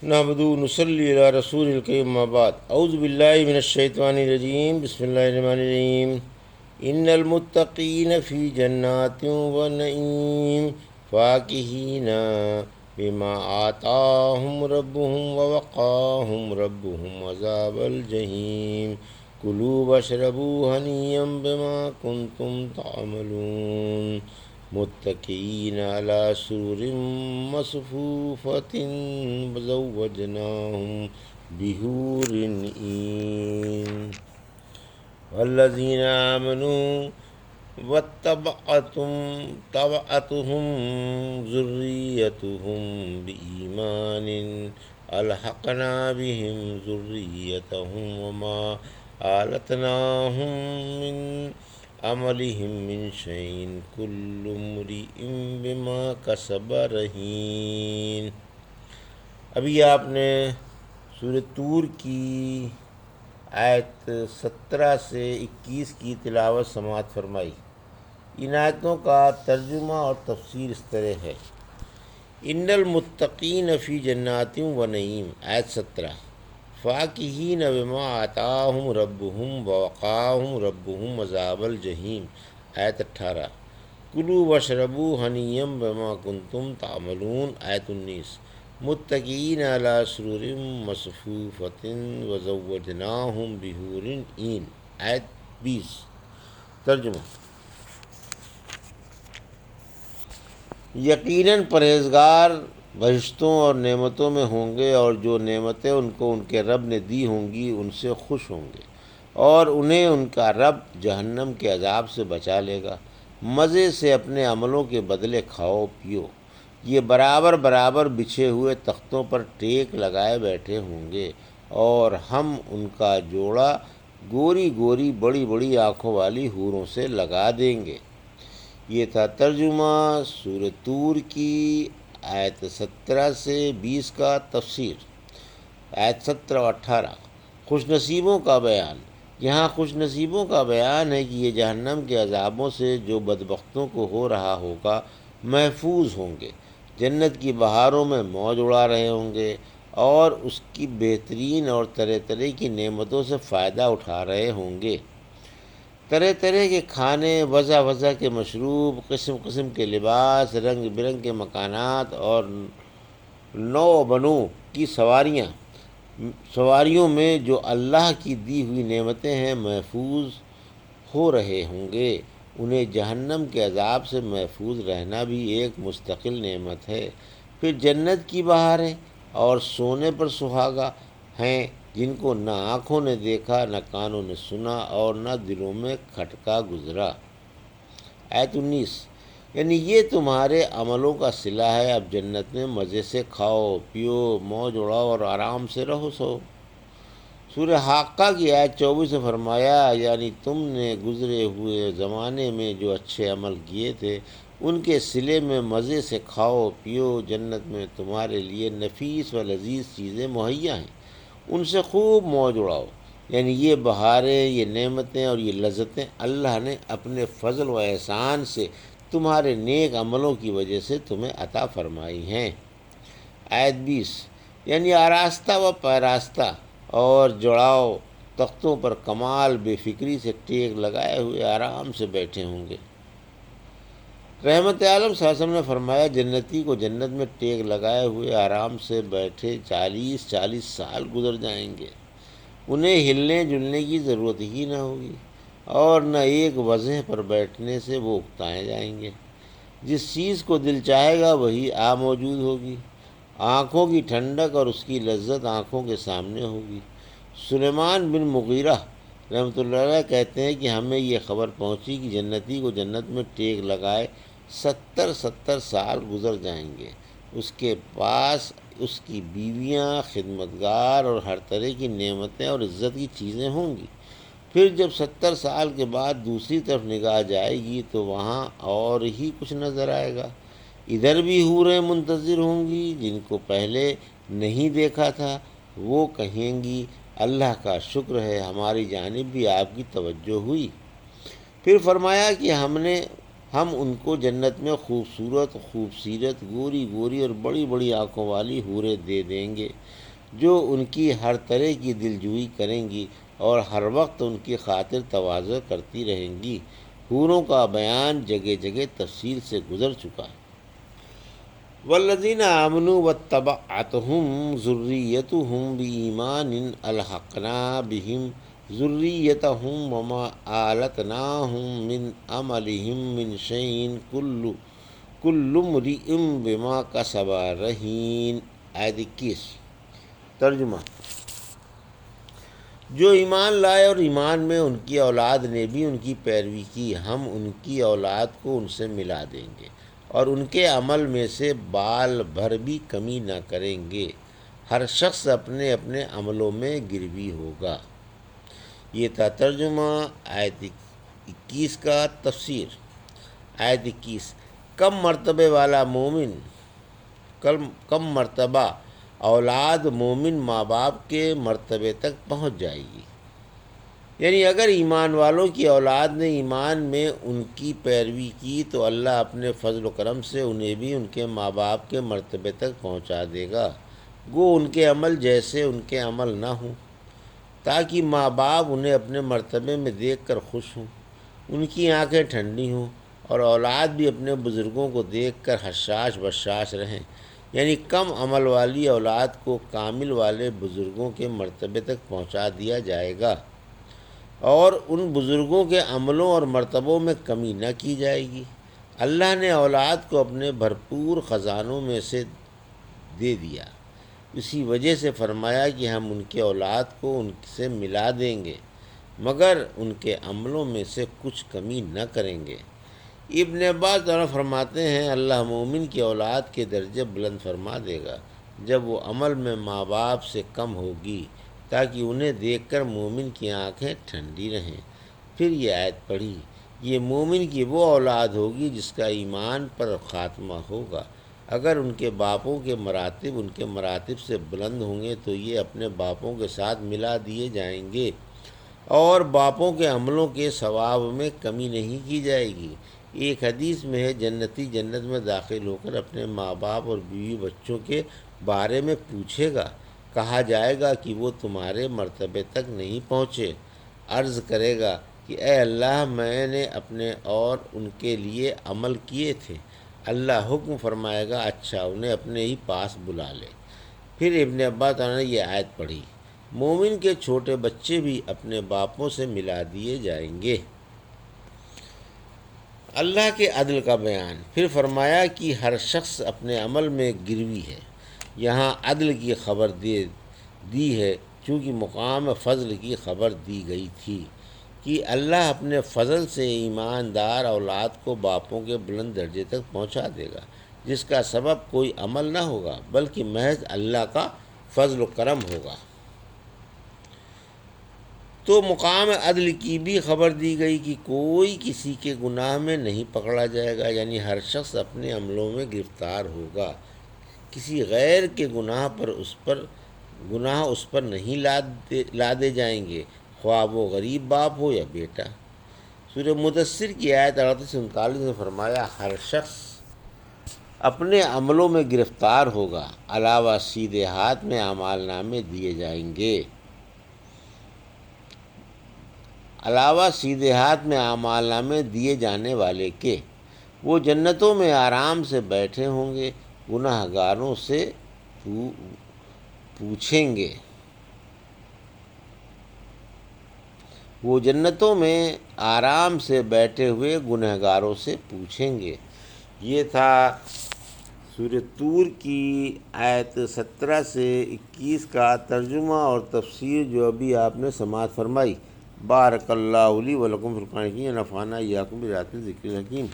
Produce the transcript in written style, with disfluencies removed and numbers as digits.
نحمدہ و نصلی علی رسول الکریم اما بعد اعوذ باللہ من الشیطان الرجیم بسم اللہ الرحمن الرحیم ان المتقین فی جنات و نعیم فاکہین بما آتاہم ربہم ووقاہم ربہم عذاب الجحیم کلوا واشربوا ہنیئا بما کنتم تعملون متکئین علی سرر مصفوفۃ وزوجناہم بحور عین والذین آمنوا واتبعتهم ذریتهم بإیمان الحقنا بهم ذریتهم وما آلتناهم من عملهم من شیء کل امرئ بما کسب رہین۔ ابھی آپ نے سورۃ طور کی آیت 17 سے 21 کی تلاوت سماعت فرمائی۔ ان آیتوں کا ترجمہ اور تفسیر اس طرح ہے۔ ان المتقین فی جنات و نعیم، آیت 17، فاکہین بما آتاہم ربہم ووقاہم ربہم عذاب الجحیم، آیت 18، کلوا واشربوا ہنیئا بما کنتم تعملون، آیت 19، متکئین علی سرر مصفوفۃ وزوجناہم بحور عین، آیت 20۔ ترجمہ: یقیناً پرہیزگار بہشتوں اور نعمتوں میں ہوں گے، اور جو نعمتیں ان کو ان کے رب نے دی ہوں گی ان سے خوش ہوں گے، اور انہیں ان کا رب جہنم کے عذاب سے بچا لے گا۔ مزے سے اپنے عملوں کے بدلے کھاؤ پیو۔ یہ برابر برابر بچھے ہوئے تختوں پر ٹیک لگائے بیٹھے ہوں گے، اور ہم ان کا جوڑا گوری گوری بڑی بڑی آنکھوں والی حوروں سے لگا دیں گے۔ یہ تھا ترجمہ سورۃ طور کی آیت 17 سے 20 کا تفسیر۔ آیت 17 و 18، خوش نصیبوں کا بیان۔ یہاں خوش نصیبوں کا بیان ہے کہ یہ جہنم کے عذابوں سے جو بدبختوں کو ہو رہا ہوگا محفوظ ہوں گے، جنت کی بہاروں میں موج اڑا رہے ہوں گے، اور اس کی بہترین اور طرح طرح کی نعمتوں سے فائدہ اٹھا رہے ہوں گے۔ طرح طرح کے کھانے، وضع وضع کے مشروب، قسم قسم کے لباس، رنگ برنگ کے مکانات اور نو بنو کی سواریوں میں جو اللہ کی دی ہوئی نعمتیں ہیں محفوظ ہو رہے ہوں گے۔ انہیں جہنم کے عذاب سے محفوظ رہنا بھی ایک مستقل نعمت ہے۔ پھر جنت کی بہاریں اور سونے پر سہاگا ہیں جن کو نہ آنکھوں نے دیکھا، نہ کانوں نے سنا، اور نہ دلوں میں کھٹکا گزرا۔ آیت 19، یعنی یہ تمہارے عملوں کا صلہ ہے، اب جنت میں مزے سے کھاؤ پیو، موج اڑاؤ اور آرام سے رہو سو۔ سورہ حاقہ کی آیت 24 سے فرمایا، یعنی تم نے گزرے ہوئے زمانے میں جو اچھے عمل کیے تھے ان کے صلے میں مزے سے کھاؤ پیو، جنت میں تمہارے لیے نفیس و لذیذ چیزیں مہیا ہیں، ان سے خوب موج اڑاؤ۔ یعنی یہ بہاریں، یہ نعمتیں اور یہ لذتیں اللہ نے اپنے فضل و احسان سے تمہارے نیک عملوں کی وجہ سے تمہیں عطا فرمائی ہیں۔ آیت 20، یعنی آراستہ و پیراستہ اور جڑاؤ تختوں پر کمال بے فکری سے ٹیک لگائے ہوئے آرام سے بیٹھے ہوں گے۔ رحمت عالم صلی اللہ علیہ وسلم نے فرمایا، جنتی کو جنت میں ٹیک لگائے ہوئے آرام سے بیٹھے 40 سال گزر جائیں گے، انہیں ہلنے جلنے کی ضرورت ہی نہ ہوگی، اور نہ ایک وضع پر بیٹھنے سے وہ اکتائے جائیں گے۔ جس چیز کو دل چاہے گا وہی موجود ہوگی۔ آنکھوں کی ٹھنڈک اور اس کی لذت آنکھوں کے سامنے ہوگی۔ سلیمان بن مغیرہ رحمۃ اللہ علیہ کہتے ہیں کہ ہمیں یہ خبر پہنچی کہ جنتی کو جنت میں ٹیک لگائے 70 سال گزر جائیں گے، اس کے پاس اس کی بیویاں، خدمتگار اور ہر طرح کی نعمتیں اور عزت کی چیزیں ہوں گی۔ پھر جب 70 سال کے بعد دوسری طرف نگاہ جائے گی تو وہاں اور ہی کچھ نظر آئے گا۔ ادھر بھی حوریں منتظر ہوں گی جن کو پہلے نہیں دیکھا تھا، وہ کہیں گی اللہ کا شکر ہے ہماری جانب بھی آپ کی توجہ ہوئی۔ پھر فرمایا کہ ہم نے ہم ان کو جنت میں خوبصورت خوبصیرت گوری گوری اور بڑی بڑی آنکھوں والی حوریں دے دیں گے، جو ان کی ہر طرح کی دلجوئی کریں گی اور ہر وقت ان کی خاطر تواضع کرتی رہیں گی۔ حوروں کا بیان جگہ جگہ تفصیل سے گزر چکا ہے۔ والذین آمنوا واتبعتہم ذریتہم بإیمان الحقنا بہم ذریتہم وما آلتناہم من عملہم من شیء کل امرئ بما کسب رہین۔ آیت 21۔ ترجمہ: جو ایمان لائے اور ایمان میں ان کی اولاد نے بھی ان کی پیروی کی، ہم ان کی اولاد کو ان سے ملا دیں گے اور ان کے عمل میں سے بال بھر بھی کمی نہ کریں گے۔ ہر شخص اپنے اپنے عملوں میں گروی ہوگا۔ یہ تھا ترجمہ آیت 21 کا۔ تفسیر آیت 21: کم مرتبے والا مومن، کم مرتبہ اولاد مومن ماں باپ کے مرتبے تک پہنچ جائے گی۔ یعنی اگر ایمان والوں کی اولاد نے ایمان میں ان کی پیروی کی تو اللہ اپنے فضل و کرم سے انہیں بھی ان کے ماں باپ کے مرتبے تک پہنچا دے گا، گو ان کے عمل جیسے ان کے عمل نہ ہوں، تاکہ ماں باپ انہیں اپنے مرتبے میں دیکھ کر خوش ہوں، ان کی آنکھیں ٹھنڈی ہوں اور اولاد بھی اپنے بزرگوں کو دیکھ کر حشاش بشاش رہیں۔ یعنی کم عمل والی اولاد کو کامل والے بزرگوں کے مرتبے تک پہنچا دیا جائے گا اور ان بزرگوں کے عملوں اور مرتبوں میں کمی نہ کی جائے گی۔ اللہ نے اولاد کو اپنے بھرپور خزانوں میں سے دے دیا، اسی وجہ سے فرمایا کہ ہم ان کے اولاد کو ان سے ملا دیں گے، مگر ان کے عملوں میں سے کچھ کمی نہ کریں گے۔ ابن عباس فرماتے ہیں اللہ مومن کی اولاد کے درجے بلند فرما دے گا جب وہ عمل میں ماں باپ سے کم ہوگی، تاکہ انہیں دیکھ کر مومن کی آنکھیں ٹھنڈی رہیں۔ پھر یہ آیت پڑھی، یہ مومن کی وہ اولاد ہوگی جس کا ایمان پر خاتمہ ہوگا۔ اگر ان کے باپوں کے مراتب ان کے مراتب سے بلند ہوں گے تو یہ اپنے باپوں کے ساتھ ملا دیے جائیں گے اور باپوں کے عملوں کے ثواب میں کمی نہیں کی جائے گی۔ ایک حدیث میں ہے جنتی جنت میں داخل ہو کر اپنے ماں باپ اور بیوی بچوں کے بارے میں پوچھے گا، کہا جائے گا کہ وہ تمہارے مرتبے تک نہیں پہنچے۔ عرض کرے گا کہ اے اللہ میں نے اپنے اور ان کے لیے عمل کیے تھے۔ اللہ حکم فرمائے گا اچھا انہیں اپنے ہی پاس بلا لے۔ پھر ابن عباس نے یہ آیت پڑھی، مومن کے چھوٹے بچے بھی اپنے باپوں سے ملا دیے جائیں گے۔ اللہ کے عدل کا بیان۔ پھر فرمایا کہ ہر شخص اپنے عمل میں گروی ہے۔ یہاں عدل کی خبر دی ہے چونکہ مقام فضل کی خبر دی گئی تھی کہ اللہ اپنے فضل سے ایماندار اولاد کو باپوں کے بلند درجے تک پہنچا دے گا، جس کا سبب کوئی عمل نہ ہوگا بلکہ محض اللہ کا فضل و کرم ہوگا۔ تو مقام عدل کی بھی خبر دی گئی کہ کوئی کسی کے گناہ میں نہیں پکڑا جائے گا، یعنی ہر شخص اپنے عملوں میں گرفتار ہوگا، کسی غیر کے گناہ اس پر نہیں لادے جائیں گے، خواہ وہ غریب باپ ہو یا بیٹا۔ سورہ مدثر کی آیت 38 سے 39 میں فرمایا ہر شخص اپنے عملوں میں گرفتار ہوگا، علاوہ سیدھے ہاتھ میں اعمال نامے دیے جائیں گے، علاوہ سیدھے ہاتھ میں اعمال نامے دیے جانے والے کے۔ وہ جنتوں میں آرام سے بیٹھے ہوں گے، گناہ گاروں سے پوچھیں گے۔ وہ جنتوں میں آرام سے بیٹھے ہوئے گناہ گاروں سے پوچھیں گے۔ یہ تھا سورہ طور کی آیت 17 سے 21 کا ترجمہ اور تفسیر جو ابھی آپ نے سماعت فرمائی۔ بارک اللہ لی و لکم فی القرآن الحکیم ونفعنا وإیاکم بآیات الذکر الحکیم۔